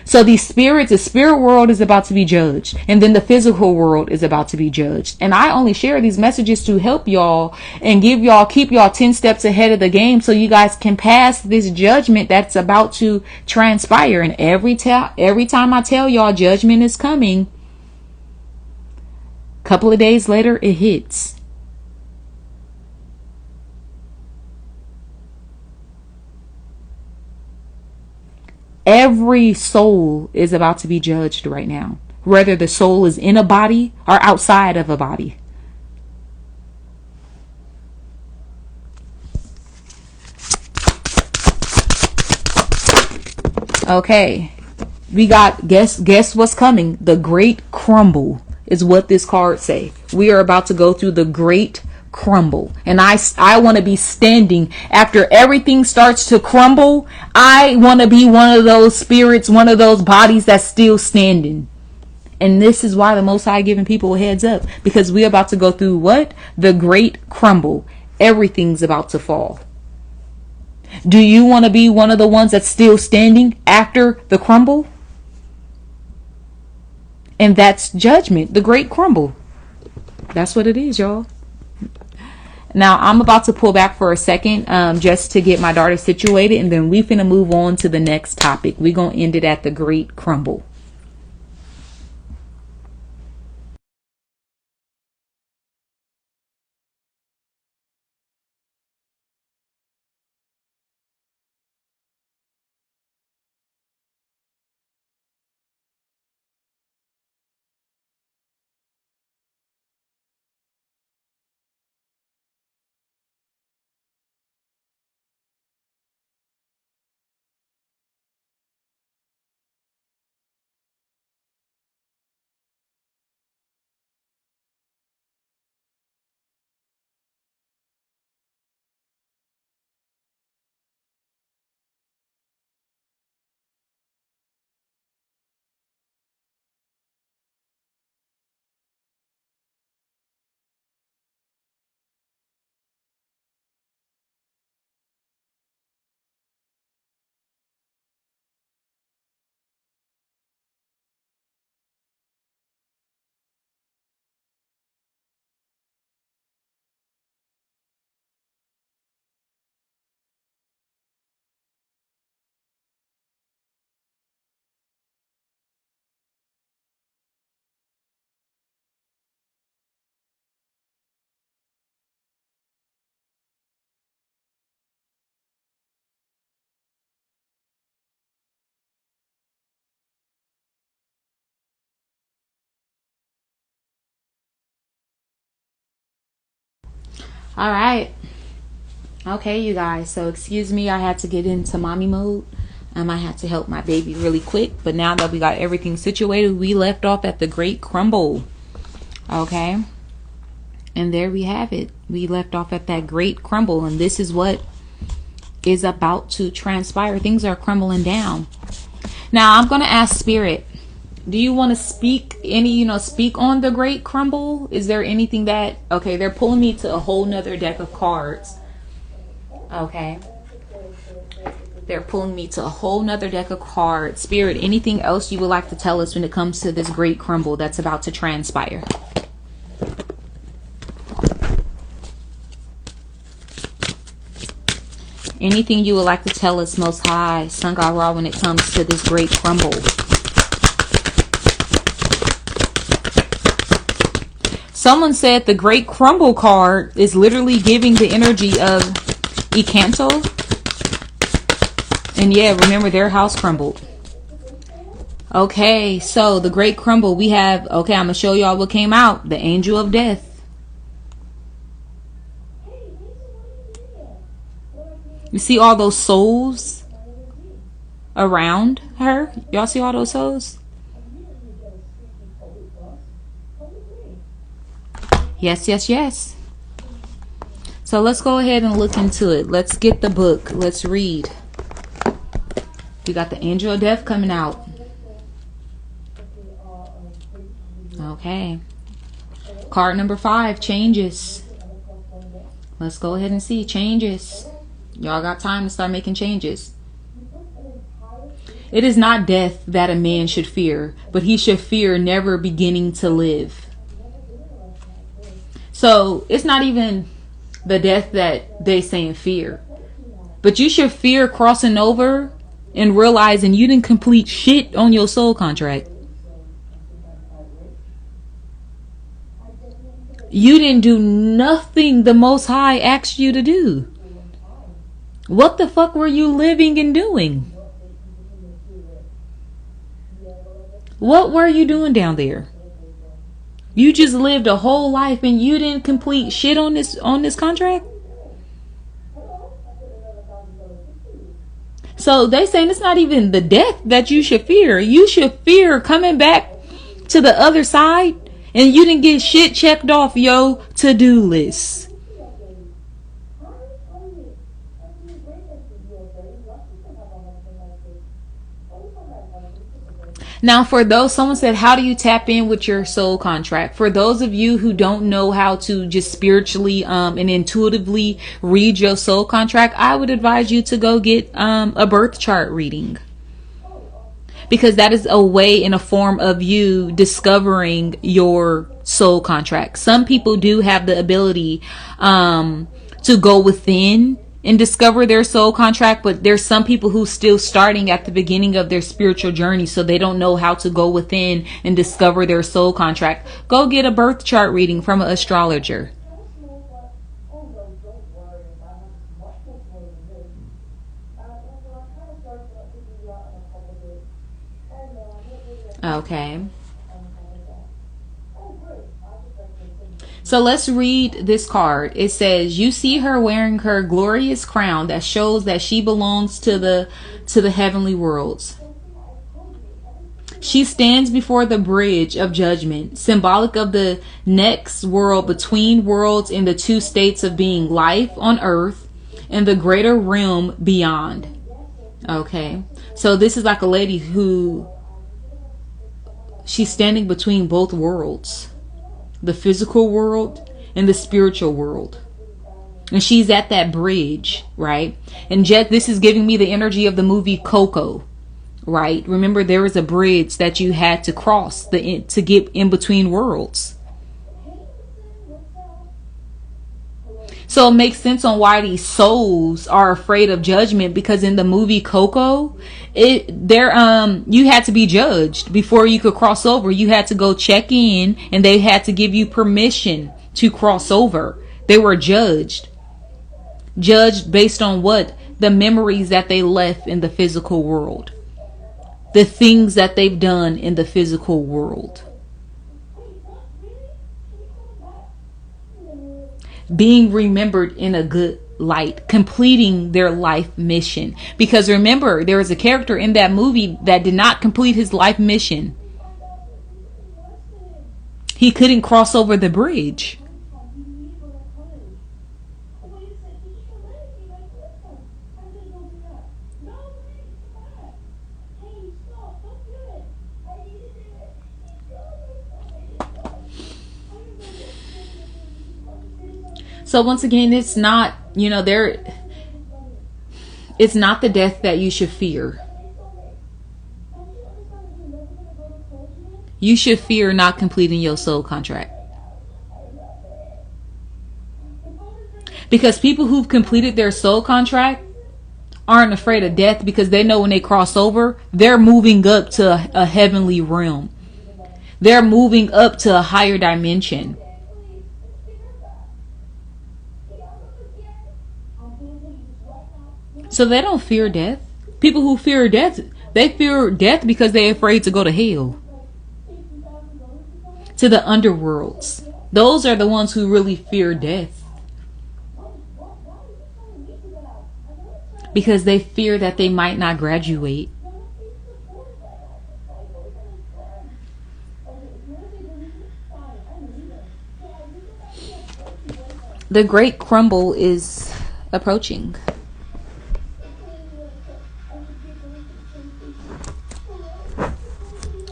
So these spirits, the spirit world is about to be judged, and then the physical world is about to be judged. And I only share these messages to help y'all and keep y'all 10 steps ahead of the game so you guys can pass this judgment that's about to transpire. And every time I tell y'all judgment is coming, a couple of days later it hits. Every soul is about to be judged right now, whether the soul is in a body or outside of a body. Okay, we got guess what's coming. The Great Crumble is what this card say. We are about to go through the Great Crumble, and I want to be standing after everything starts to crumble. I want to be one of those spirits, one of those bodies that's still standing. And this is why the Most High giving people a heads up, because we're about to go through what? The Great Crumble. Everything's about to fall. Do you want to be one of the ones that's still standing after the crumble? And that's judgment, the Great Crumble. That's what it is, y'all. Now, I'm about to pull back for a second just to get my daughter situated, and then we finna move on to the next topic. We're going to end it at the Great Crumble. All right. Okay, you guys. So excuse me, I had to get into mommy mode. I had to help my baby really quick. But now that we got everything situated, we left off at the Great Crumble. Okay. And there we have it. We left off at that Great Crumble. And this is what is about to transpire. Things are crumbling down. Now, I'm going to ask Spirit. Do you want to speak speak on the Great Crumble? Is there anything that... Okay, they're pulling me to a whole nother deck of cards. Okay. They're pulling me to a whole nother deck of cards. Spirit, anything else you would like to tell us when it comes to this Great Crumble that's about to transpire? Anything you would like to tell us, Most High, Sun God Ra, when it comes to this Great Crumble? Someone said the Great Crumble card is literally giving the energy of Ecanto. And yeah, remember, their house crumbled. Okay, so the Great Crumble, we have... Okay, I'm going to show y'all what came out. The Angel of Death. You see all those souls around her? Y'all see all those souls? Yes, yes, yes. So let's go ahead and look into it. Let's get the book. Let's read. We got the Angel of Death coming out. Okay. Card number 5, changes. Let's go ahead and see. Changes. Y'all got time to start making changes. It is not death that a man should fear, but he should fear never beginning to live. So it's not even the death that they say in fear, but you should fear crossing over and realizing you didn't complete shit on your soul contract. You didn't do nothing the Most High asked you to do. What the fuck were you living and doing? What were you doing down there? You just lived a whole life and you didn't complete shit on this contract? So they saying it's not even the death that you should fear. You should fear coming back to the other side and you didn't get shit checked off your to-do list. Now, for those, someone said, how do you tap in with your soul contract? For those of you who don't know how to just spiritually and intuitively read your soul contract, I would advise you to go get a birth chart reading. because that is a way in a form of you discovering your soul contract. Some people do have the ability to go within and discover their soul contract, but there's some people who still starting at the beginning of their spiritual journey, so they don't know how to go within and discover their soul contract. Go get a birth chart reading from an astrologer. Okay. So let's read this card. It says, you see her wearing her glorious crown that shows that she belongs to the heavenly worlds. She stands before the bridge of judgment, symbolic of the next world between worlds in the two states of being, life on earth and the greater realm beyond. Okay. So this is like a lady who she's standing between both worlds, the physical world and the spiritual world. And she's at that bridge, right? And Jet, this is giving me the energy of the movie Coco, right? Remember, there was a bridge that you had to cross to get in between worlds. So it makes sense on why these souls are afraid of judgment, because in the movie Coco, you had to be judged before you could cross over. You had to go check in and they had to give you permission to cross over. They were judged based on what? The memories that they left in the physical world. The things that they've done in the physical world. Being remembered in a good light, completing their life mission. Because remember, there was a character in that movie that did not complete his life mission. He couldn't cross over the bridge. So once again, it's not, it's not the death that you should fear. You should fear not completing your soul contract. Because people who've completed their soul contract aren't afraid of death, because they know when they cross over, they're moving up to a heavenly realm. They're moving up to a higher dimension. So they don't fear death. People who fear death, they fear death because they're afraid to go to hell. To the underworlds. Those are the ones who really fear death. Because they fear that they might not graduate. The great crumble is approaching.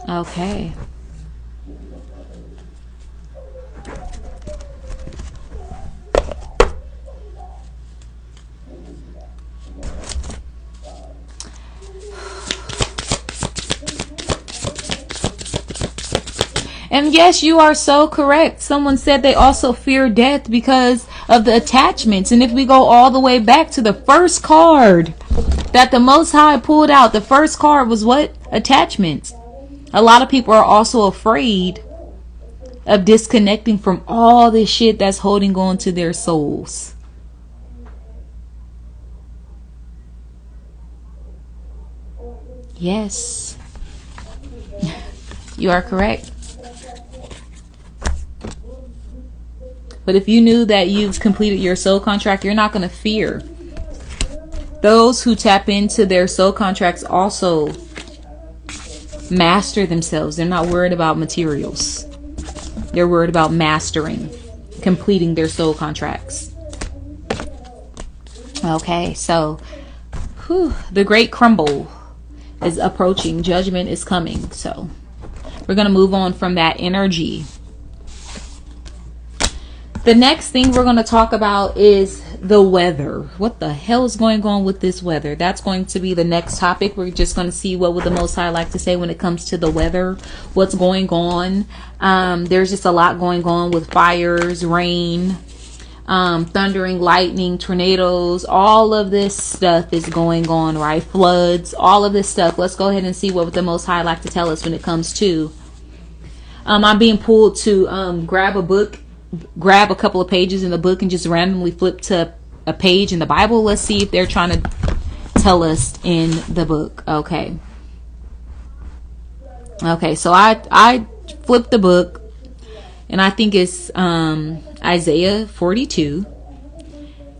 Okay. And yes, you are so correct. Someone said they also fear death because of the attachments. And if we go all the way back to the first card that the Most High pulled out, the first card was what? Attachments. A lot of people are also afraid of disconnecting from all this shit that's holding on to their souls. Yes. You are correct. But if you knew that you've completed your soul contract, you're not going to fear. Those who tap into their soul contracts also master themselves. They're not worried about materials. They're worried about mastering, completing their soul contracts. Okay, so the great crumble is approaching. Judgment is coming. So we're going to move on from that energy. The next thing we're going to talk about is the weather. What the hell is going on with this weather? That's going to be the next topic. We're just going to see what would the Most High like to say when it comes to the weather. What's going on? There's just a lot going on with fires, rain, thundering, lightning, tornadoes. All of this stuff is going on, right? Floods, all of this stuff. Let's go ahead and see what would the Most High like to tell us when it comes to. I'm being pulled to grab a book. Grab a couple of pages in the book and just randomly flip to a page in the Bible. Let's see if they're trying to tell us in the book. Okay, so I flipped the book, and I think it's Isaiah 42,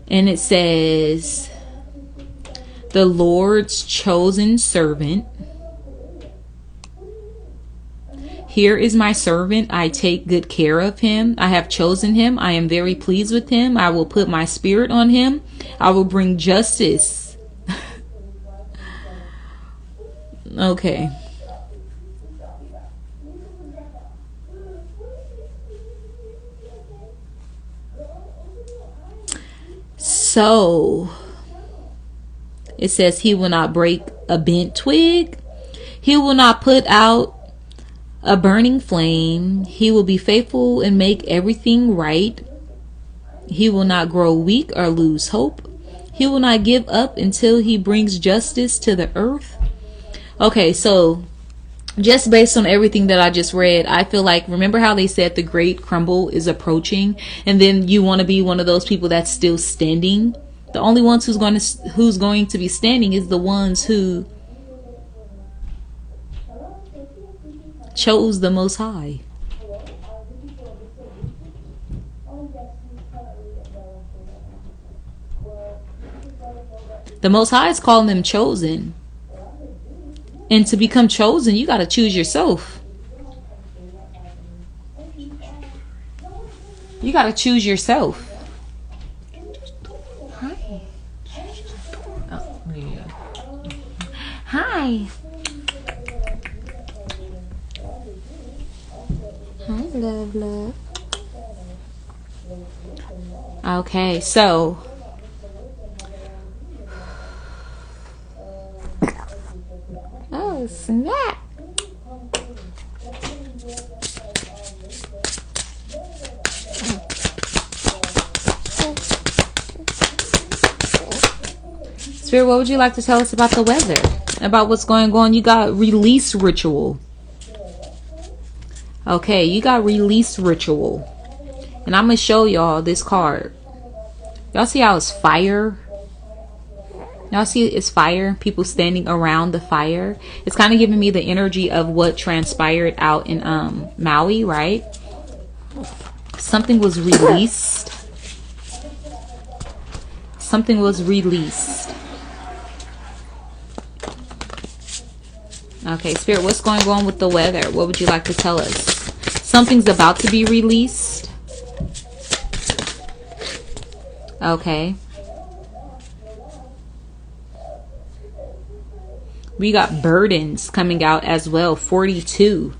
and it says, the Lord's chosen servant. Here is my servant. I take good care of him. I have chosen him. I am very pleased with him. I will put my spirit on him. I will bring justice. Okay. So, it says he will not break a bent twig. He will not put out a burning flame. He will be faithful and make everything right. He will not grow weak or lose hope. He will not give up until he brings justice to the earth. Okay, so just based on everything that I just read, I feel like, remember how they said the great crumble is approaching, and then you want to be one of those people that's still standing? The only ones who's going to be standing is the ones who chose the Most High. The Most High is calling them chosen. And to become chosen, you got to choose yourself. You got to choose yourself. Hi. Oh, there you go. Hi. Hi, love. Okay, so oh snap. Spirit, what would you like to tell us about the weather? About what's going on? You got release ritual. Okay, you got release ritual. And I'm going to show y'all this card. Y'all see how it's fire? Y'all see it's fire? People standing around the fire. It's kind of giving me the energy of what transpired out in Maui, right? Something was released. Something was released. Okay, Spirit, what's going on with the weather? What would you like to tell us? Something's about to be released. Okay. We got burdens coming out as well. 42.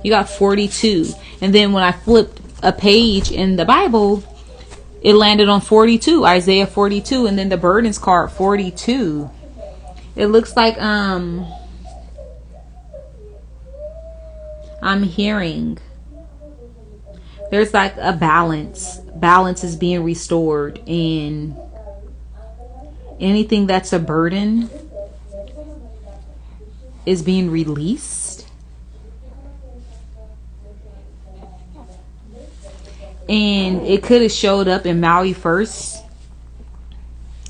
You got 42. And then when I flipped a page in the Bible, it landed on 42. Isaiah 42. And then the burdens card 42. It looks like I'm hearing there's like a balance is being restored, and anything that's a burden is being released. And it could have showed up in Maui first.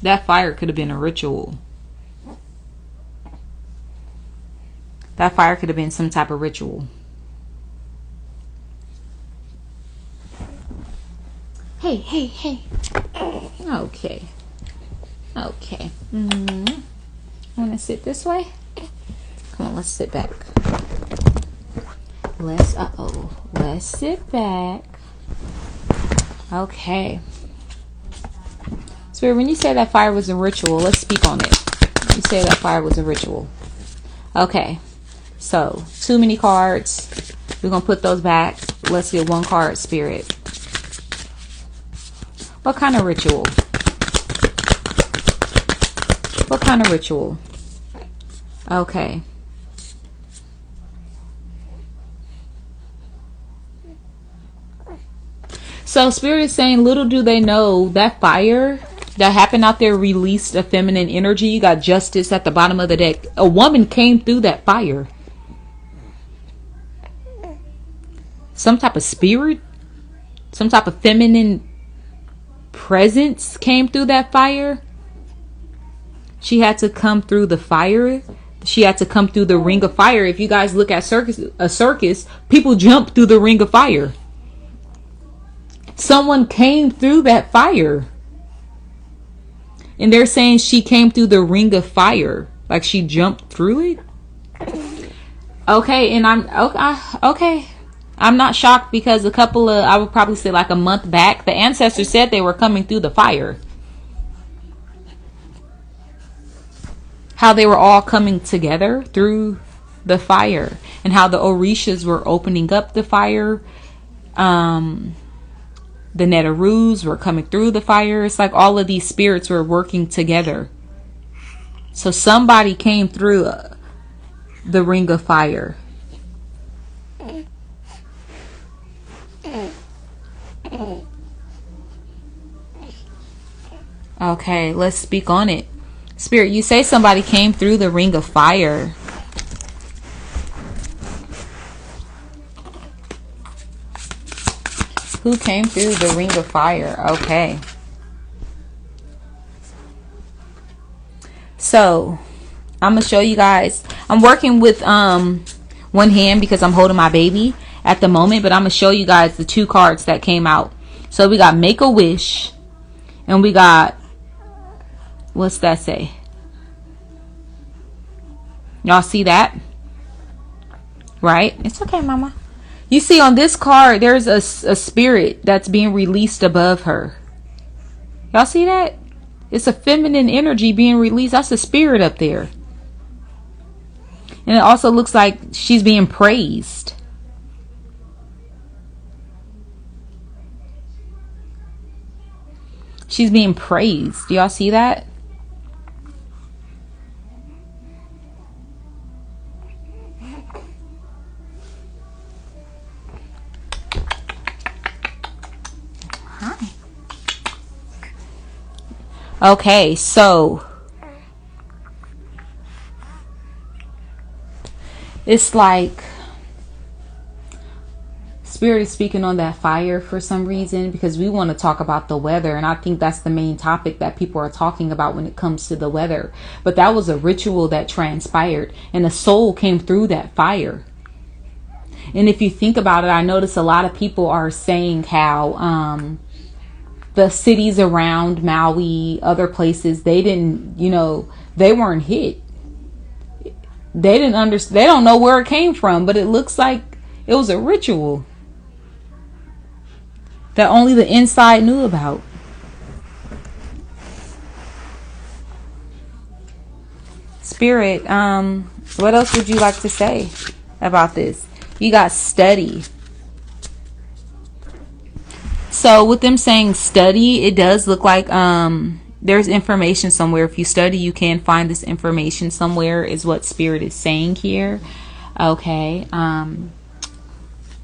That fire could have been a ritual. That fire could have been some type of ritual. Hey. Okay. Want to sit this way? Come on, let's sit back. Let's sit back. Okay. Spirit, when you say that fire was a ritual, let's speak on it. You say that fire was a ritual. Okay. So, too many cards. We're going to put those back. Let's get one card, Spirit. What kind of ritual? What kind of ritual? Okay. So Spirit is saying, little do they know that fire that happened out there released a feminine energy. You got justice at the bottom of the deck. A woman came through that fire. Some type of spirit, some type of feminine presence came through that fire. She had to come through the fire. She had to come through the ring of fire. If you guys look at a circus, people jump through the ring of fire. Someone came through that fire. And they're saying she came through the ring of fire. Like she jumped through it. Okay, and okay. I'm not shocked because I would probably say like a month back, the ancestors said they were coming through the fire. How they were all coming together through the fire. And how the Orishas were opening up the fire. The Netarus were coming through the fire. It's like all of these spirits were working together. So somebody came through the ring of fire. Okay, let's speak on it. Spirit, you say somebody came through the ring of fire. Who came through the ring of fire? Okay. So, I'm going to show you guys. I'm working with one hand because I'm holding my baby at the moment. But I'm going to show you guys the two cards that came out. So, we got Make a Wish. And we got... What's that say? Y'all see that? Right? It's okay, mama. You see on this card, there's a spirit that's being released above her. Y'all see that? It's a feminine energy being released. That's a spirit up there. And it also looks like she's being praised. She's being praised. Do y'all see that? Okay, so it's like Spirit is speaking on that fire for some reason because we want to talk about the weather, and I think that's the main topic that people are talking about when it comes to the weather. But that was a ritual that transpired, and a soul came through that fire. And if you think about it, I notice a lot of people are saying how the cities around Maui, other places, they didn't, they weren't hit. They didn't understand. They don't know where it came from, but it looks like it was a ritual that only the inside knew about. Spirit, what else would you like to say about this? You got study. So with them saying study, it does look like there's information somewhere. If you study, you can find this information somewhere, is what Spirit is saying here. Okay. I'm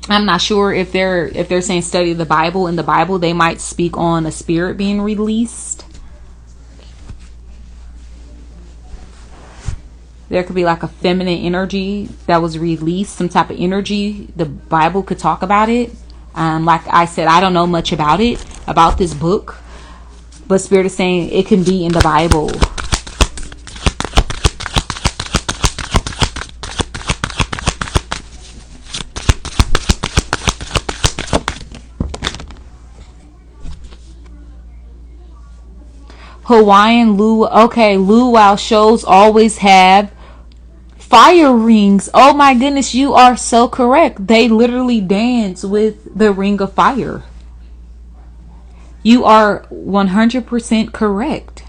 not sure if they're saying study the Bible. In the Bible, they might speak on a spirit being released. There could be like a feminine energy that was released, some type of energy. The Bible could talk about it. Like I said, I don't know much about it, about this book. But Spirit is saying it can be in the Bible. Hawaiian luau shows always have fire rings. Oh my goodness, you are so correct. They literally dance with the ring of fire. You are 100% correct.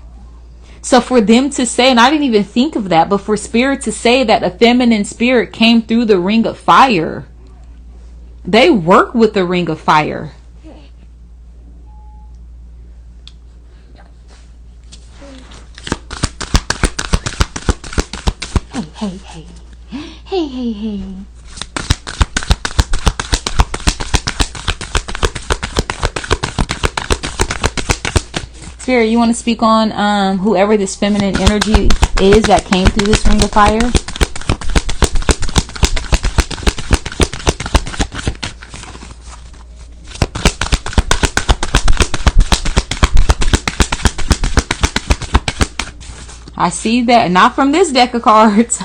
So for them to say, and I didn't even think of that, but for Spirit to say that a feminine spirit came through the ring of fire, they work with the ring of fire. hey. Hey. Spirit, you want to speak on whoever this feminine energy is that came through this ring of fire? I see that. Not from this deck of cards.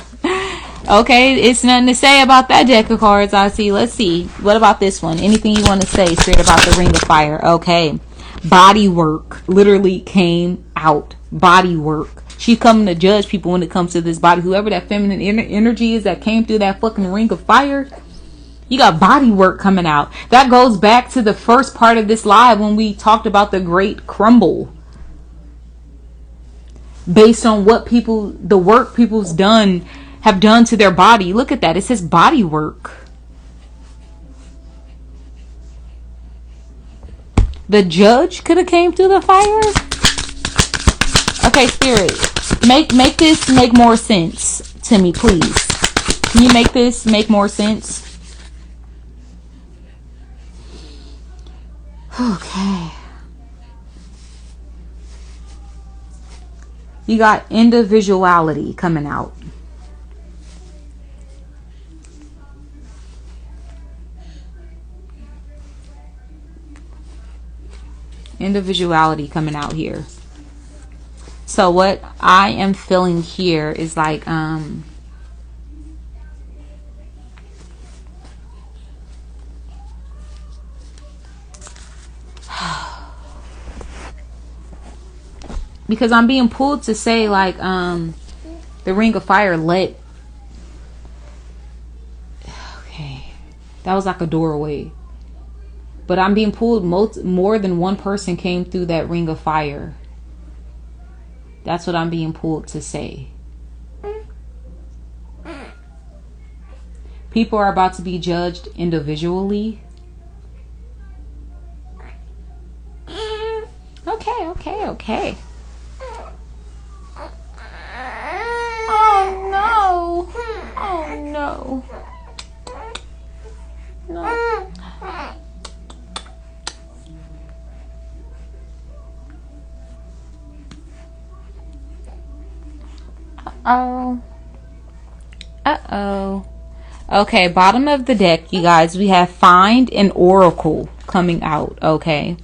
Okay, it's nothing to say about that deck of cards. I see. Let's see. What about this one? Anything you want to say straight about the ring of fire? Okay. Body work literally came out. Body work. She's coming to judge people when it comes to this body. Whoever that feminine energy is that came through that fucking ring of fire, you got body work coming out. That goes back to the first part of this live when we talked about the great crumble. Based on what the work people's have done to their body. Look at that. It says body work. The judge could have came through the fire. Okay, Spirit, make this make more sense to me, please. Can you make this make more sense? Okay. You got individuality coming out. Individuality coming out here. So what I am feeling here is like because I'm being pulled to say like the ring of fire let, okay, that was like a doorway, but I'm being pulled more than one person came through that ring of fire. That's what I'm being pulled to say. People are about to be judged individually. Okay. Oh no. No. Uh-oh. Okay, bottom of the deck, you guys, we have find an oracle coming out, okay?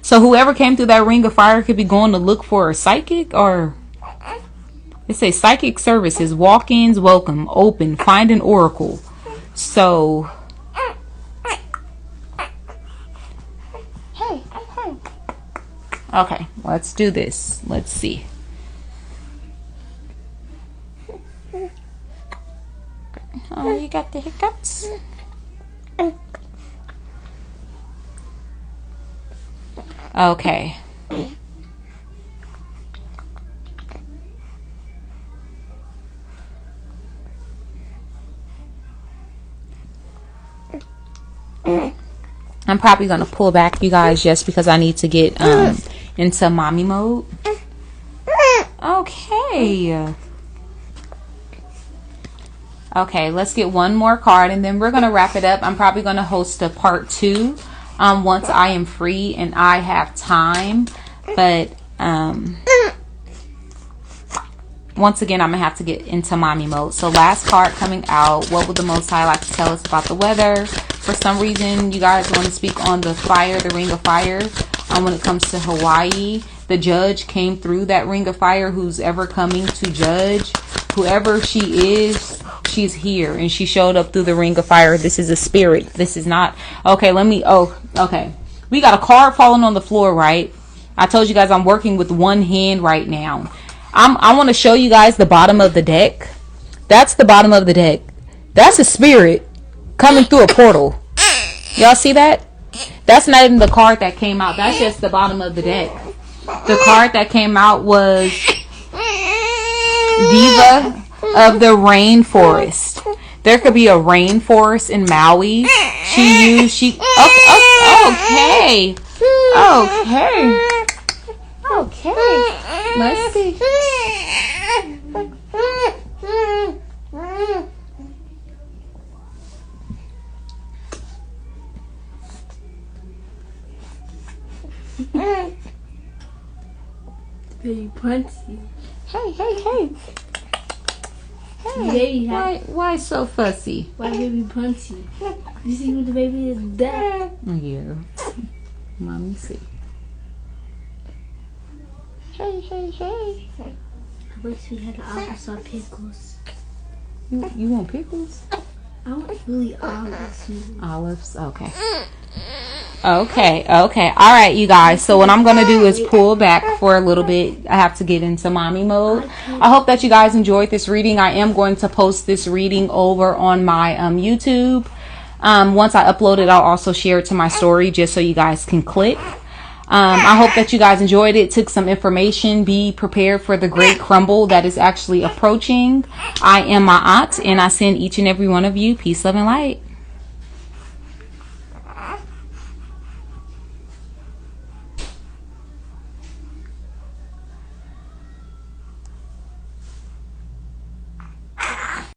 So whoever came through that ring of fire could be going to look for a psychic, or it says psychic services, walk-ins welcome, open, find an oracle. So hey. Okay, let's do this. Let's see. Oh, you got the hiccups? Okay. I'm probably going to pull back, you guys, just because I need to get into mommy mode. Okay. Okay, let's get one more card and then we're going to wrap it up. I'm probably going to host a part 2 once I am free and I have time. But once again, I'm going to have to get into mommy mode. So last card coming out. What would the Most High like to tell us about the weather? For some reason, you guys want to speak on the fire, the ring of fire. When it comes to Hawaii, the judge came through that ring of fire. Who's ever coming to judge, whoever she is, she's here and she showed up through the ring of fire. This is a spirit. This is not okay. Okay, we got a card falling on the floor, right? I told you guys I'm working with one hand right now. I want to show you guys the bottom of the deck. That's the bottom of the deck. That's a spirit coming through a portal. Y'all see that? That's not even the card that came out. That's just the bottom of the deck. The card that came out was Diva of the Rainforest. There could be a rainforest in Maui. Okay. Let's see. Baby punchy. Hey, hey, hey. Hey, Baby, why so fussy? Why baby punchy? You see what the baby is? That. Yeah. Mommy see. Hey, hey, hey. I wish we had the applesauce pickles. You want pickles? I want really olives. Olives? Okay. Okay. All right, you guys. So what I'm going to do is pull back for a little bit. I have to get into mommy mode. I hope that you guys enjoyed this reading. I am going to post this reading over on my YouTube. Once I upload it, I'll also share it to my story just so you guys can click. I hope that you guys enjoyed it, took some information. Be prepared for the great crumble that is actually approaching. I am my aunt, and I send each and every one of you peace, love, and light.